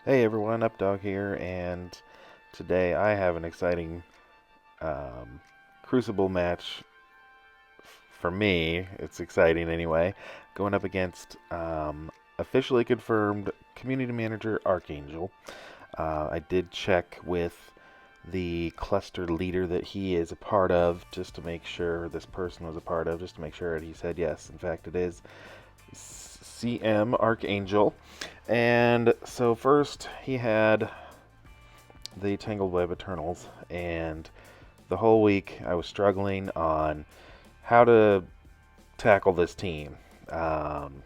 Hey everyone, Updog here, and today I have an exciting Crucible match for me. It's exciting anyway. Going up against officially confirmed community manager Archangel. I did check with the cluster leader that he is a part of just to make sure this person was a part of, just to make sure, and he said yes. In fact, it is CM Archangel. And so first he had the Tangled Web Eternals, and the whole week I was struggling on how to tackle this team. Um,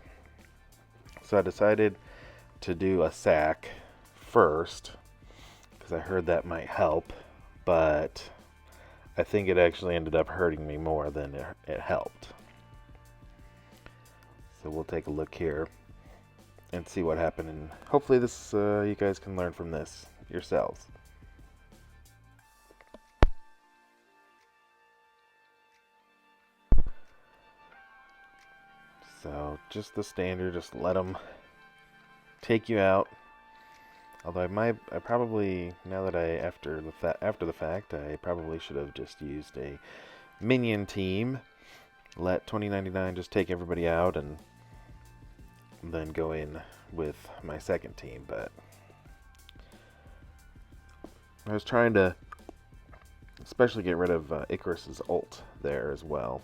so I decided to do a sack first because I heard that might help, but I think it actually ended up hurting me more than it helped. So we'll take a look here and see what happened, and hopefully this you guys can learn from this yourselves. So just the standard, just let them take you out. Although I probably, now that after the fact, I probably should have just used a minion team. Let 2099 just take everybody out, and then go in with my second team. But I was trying to, especially get rid of Icarus's ult there as well.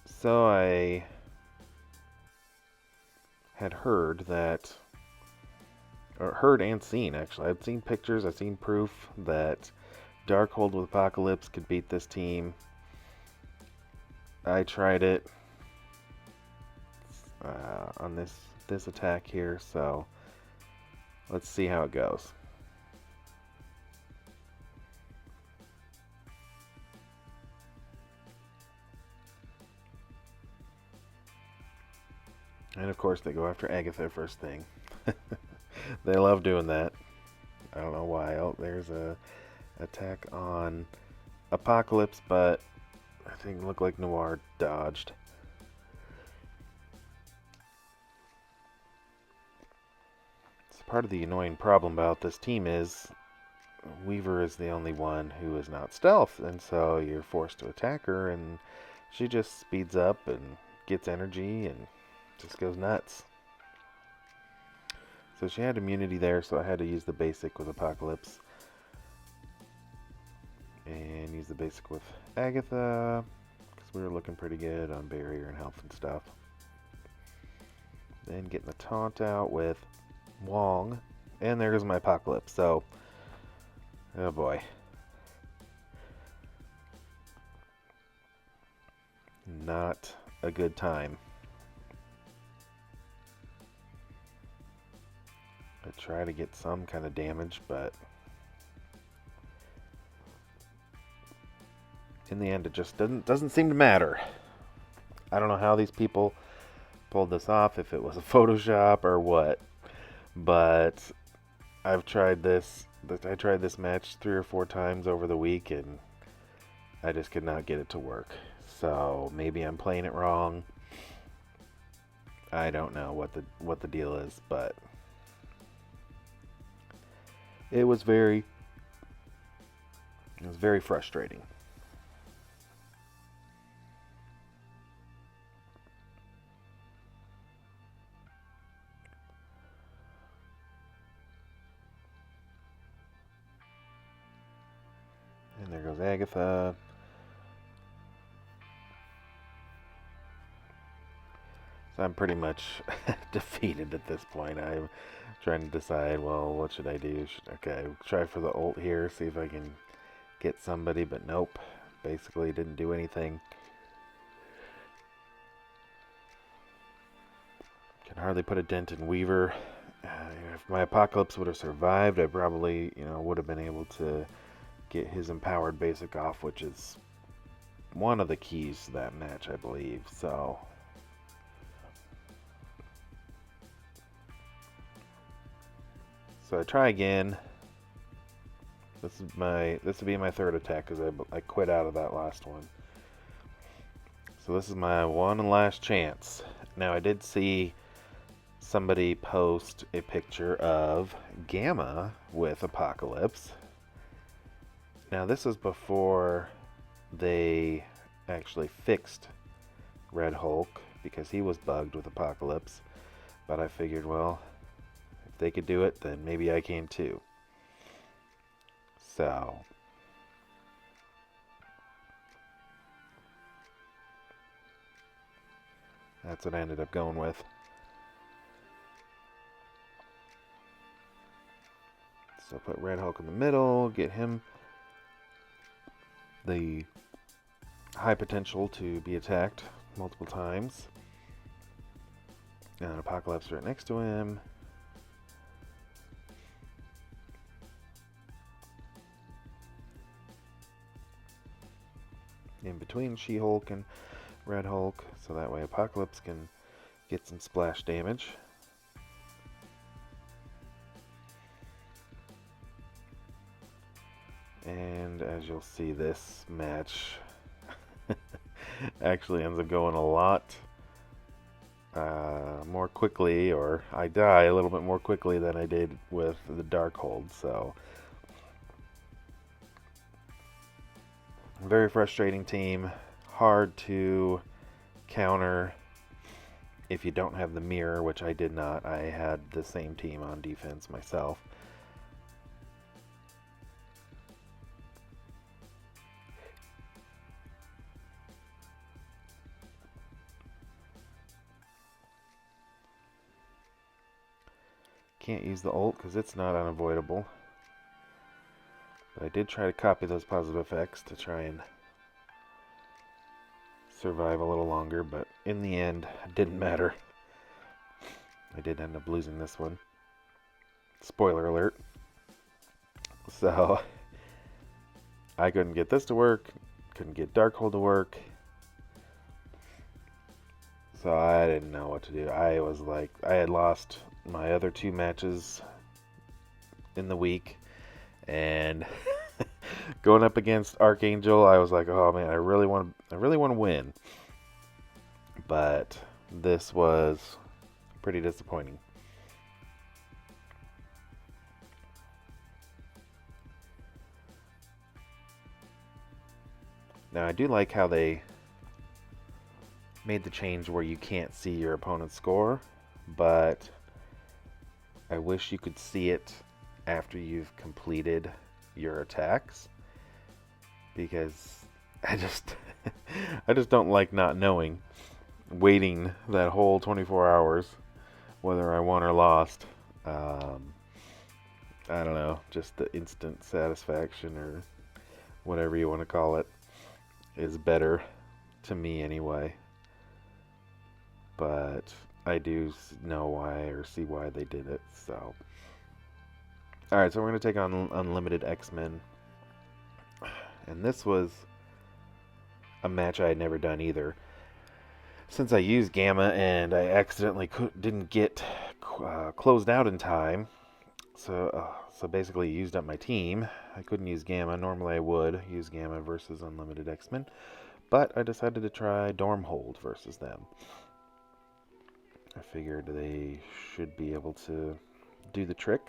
So I had heard that, or heard and seen actually. I'd seen pictures, I've seen proof that Darkhold with Apocalypse could beat this team. I tried it on this attack here, so let's see how it goes. And of course they go after Agatha first thing. They love doing that. I don't know why. Oh, there's a attack on Apocalypse, but I think it looked like Noir dodged. So part of the annoying problem about this team is Weaver is the only one who is not stealth, and so you're forced to attack her, and she just speeds up and gets energy and just goes nuts. So she had immunity there, so I had to use the basic with Apocalypse. And use the basic with Agatha, because we were looking pretty good on barrier and health and stuff. Then getting the taunt out with Wong. And there goes my Apocalypse, so... oh boy. Not a good time. I try to get some kind of damage, but in the end it just doesn't seem to matter. I don't know how these people pulled this off, if it was a Photoshop or what, but I've tried this. I tried this match 3 or 4 times over the week, and I just could not get it to work. So maybe I'm playing it wrong. I don't know what the deal is, but it was very frustrating. And there goes Agatha. So I'm pretty much defeated at this point. I'm trying to decide, well, what should I do? Okay, try for the ult here, see if I can get somebody, but nope. Basically didn't do anything. Can hardly put a dent in Weaver. If my Apocalypse would have survived, I probably, would have been able to get his empowered basic off, which is one of the keys to that match, I believe. So I try again. This would be my third attack because I quit out of that last one. So this is my one and last chance. Now I did see somebody post a picture of Gamma with Apocalypse. Now, this was before they actually fixed Red Hulk because he was bugged with Apocalypse. But I figured, well, if they could do it, then maybe I can too. So, that's what I ended up going with. So put Red Hulk in the middle, get him the high potential to be attacked multiple times. And Apocalypse right next to him. In between She-Hulk and Red Hulk, so that way Apocalypse can get some splash damage. And as you'll see, this match actually ends up going a lot more quickly, or I die a little bit more quickly than I did with the Darkhold, so very frustrating team, hard to counter if you don't have the mirror, which I did not. I had the same team on defense myself. Can't use the ult because it's not unavoidable. But I did try to copy those positive effects to try and survive a little longer, but in the end, it didn't matter. I did end up losing this one. Spoiler alert. So, I couldn't get this to work, couldn't get Darkhold to work. So I didn't know what to do. I was like, I had lost my other two matches in the week, and going up against Archangel, I was like, oh man, I really want to win. But this was pretty disappointing. Now I do like how they made the change where you can't see your opponent's score, but I wish you could see it after you've completed your attacks, because I just don't like not knowing, waiting that whole 24 hours whether I won or lost. I don't know, just the instant satisfaction, or whatever you want to call it, is better to me anyway. But I do know why, or see why they did it, so. Alright, so we're going to take on Unlimited X-Men. And this was a match I had never done either. Since I used Gamma and I accidentally didn't get closed out in time, so basically used up my team. I couldn't use Gamma. Normally I would use Gamma versus Unlimited X-Men, but I decided to try Dormhold versus them. I figured they should be able to do the trick.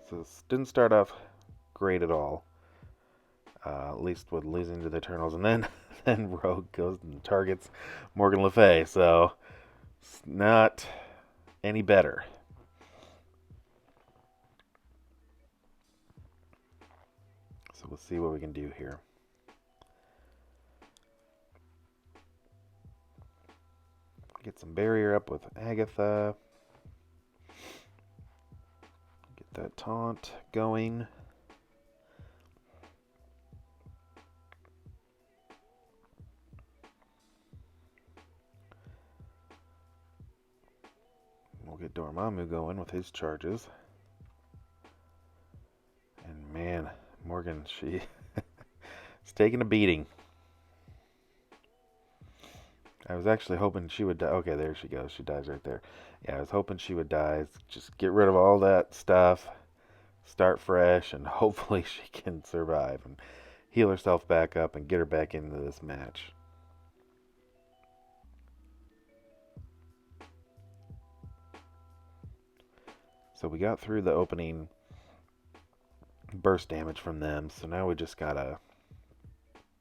So this didn't start off great at all. At least with losing to the Eternals, and then Rogue goes and targets Morgan Le Fay, so it's not any better. So we'll see what we can do here. Get some barrier up with Agatha. Get that taunt going. We'll get Dormammu going with his charges. And man, Morgan, she's taking a beating. I was actually hoping she would die. Okay, there she goes. She dies right there. Yeah, I was hoping she would die. Just get rid of all that stuff, start fresh, and hopefully she can survive. And heal herself back up and get her back into this match. So we got through the opening burst damage from them, so now we just gotta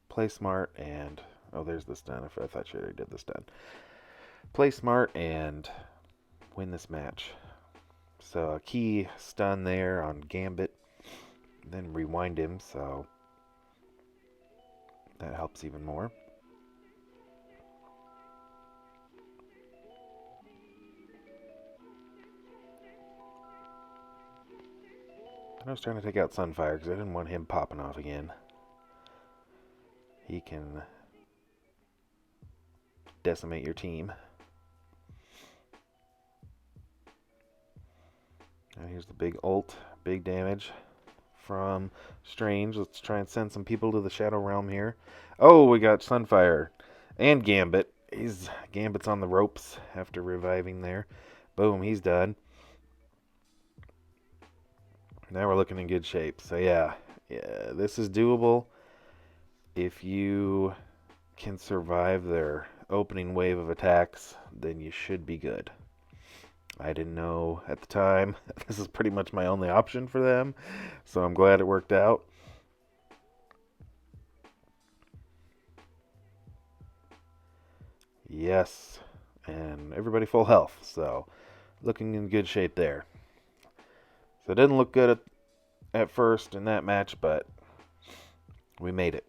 play smart and... Oh, there's the stun. I thought she already did the stun. Play smart and win this match. So a key stun there on Gambit, then rewind him, so that helps even more. I was trying to take out Sunfire because I didn't want him popping off again. He can decimate your team. Now here's the big ult, big damage from Strange. Let's try and send some people to the Shadow Realm here. Oh, we got Sunfire and Gambit. Gambit's on the ropes after reviving there. Boom, he's done. Now we're looking in good shape. So yeah, this is doable if you can survive their opening wave of attacks. Then you should be good. I didn't know at the time. This is pretty much my only option for them, so I'm glad it worked out. Yes, and everybody full health, so looking in good shape there. So it didn't look good at first in that match, but we made it.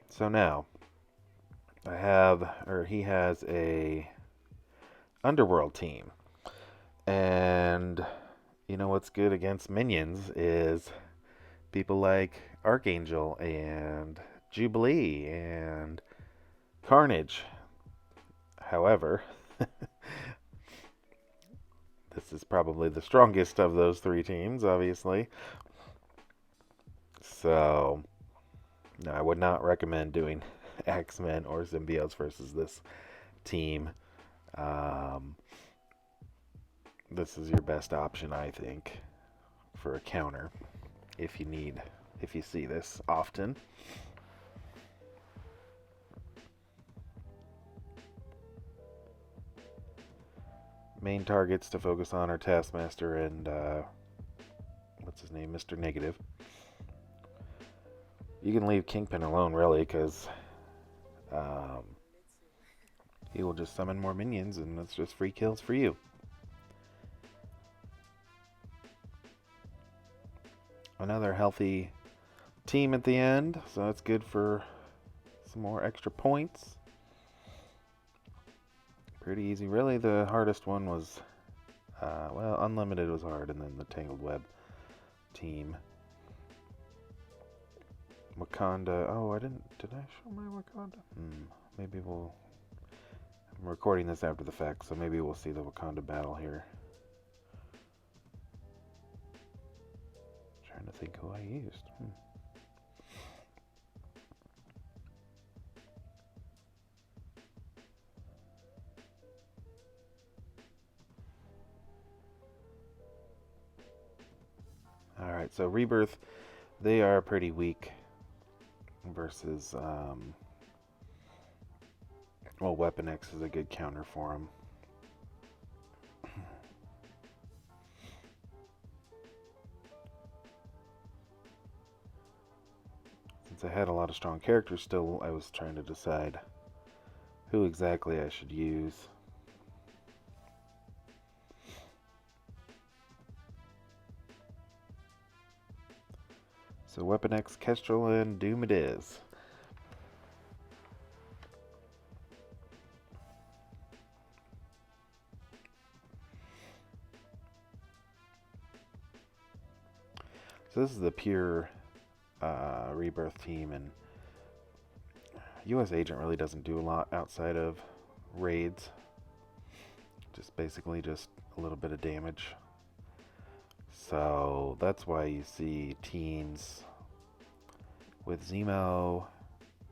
So now he has a Underworld team, and you know what's good against minions is people like Archangel and Jubilee and Carnage. However, this is probably the strongest of those three teams, obviously. So, no, I would not recommend doing X-Men or Symbiotes versus this team. This is your best option, I think, for a counter if you see this often. Main targets to focus on are Taskmaster and what's his name, Mr. Negative. You can leave Kingpin alone, really, because he will just summon more minions, and that's just free kills for you. Another healthy team at the end, so that's good for some more extra points. Pretty easy. Really, the hardest one was, well, Unlimited was hard, and then the Tangled Web team. Wakanda. Oh, did I show my Wakanda? Maybe we'll... I'm recording this after the fact, so maybe we'll see the Wakanda battle here. Trying to think who I used. Alright, so Rebirth, they are pretty weak versus, well, Weapon X is a good counter for them. Since I had a lot of strong characters still, I was trying to decide who exactly I should use. So Weapon X, Kestrel, and Doom it is. So this is the pure Rebirth team, and US Agent really doesn't do a lot outside of raids. Basically just a little bit of damage. So that's why you see teams with Zemo,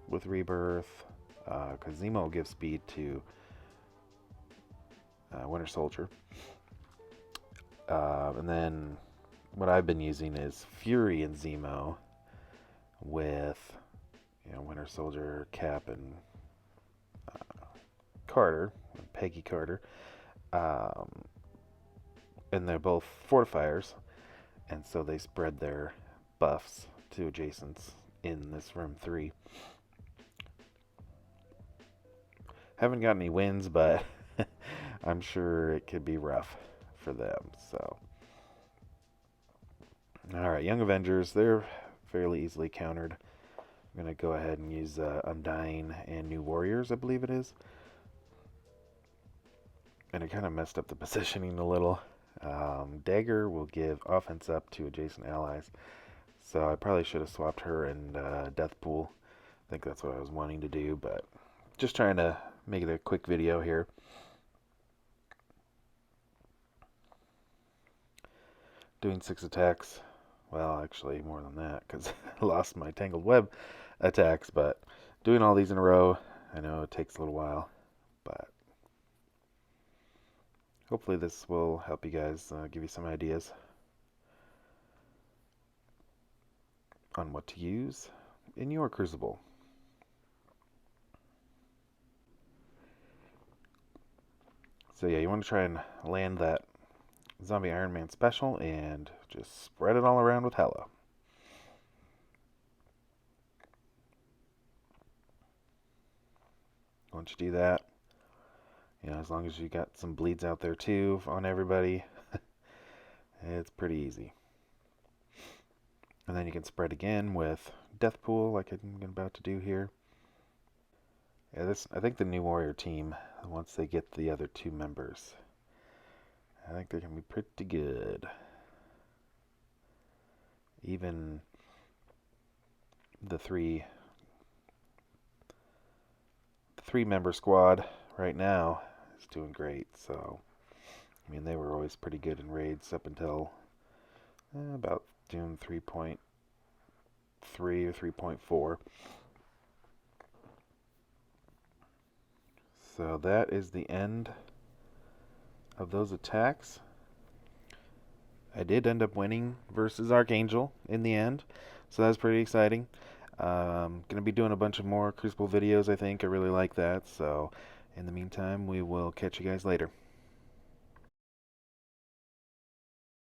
with Rebirth, because Zemo will give speed to Winter Soldier. And then what I've been using is Fury and Zemo with, Winter Soldier, Cap, and Carter, Peggy Carter, um, and they're both fortifiers, and so they spread their buffs to adjacents in this room 3. Haven't got any wins, but I'm sure it could be rough for them. So, all right, Young Avengers, they're fairly easily countered. I'm going to go ahead and use Undying and New Warriors, I believe it is. And it kind of messed up the positioning a little. Dagger will give offense up to adjacent allies. So I probably should have swapped her and Deathpool. I think that's what I was wanting to do, but just trying to make it a quick video here. Doing 6 attacks. Well, actually more than that, because I lost my Tangled Web attacks, but doing all these in a row, I know it takes a little while, but hopefully this will help you guys, give you some ideas on what to use in your Crucible. So yeah, you want to try and land that Zombie Iron Man special and just spread it all around with Hela. Once you do that, as long as you got some bleeds out there too on everybody, it's pretty easy. And then you can spread again with Deathpool like I'm about to do here. Yeah, I think the New Warrior team, once they get the other 2 members, I think they're going to be pretty good. Even the 3-member squad right now is doing great. So, they were always pretty good in raids up until about June 3.3 or 3.4. So that is the end of those attacks. I did end up winning versus Archangel in the end, so that's pretty exciting. Gonna be doing a bunch of more Crucible videos, I think. I really like that. So in the meantime, we will catch you guys later.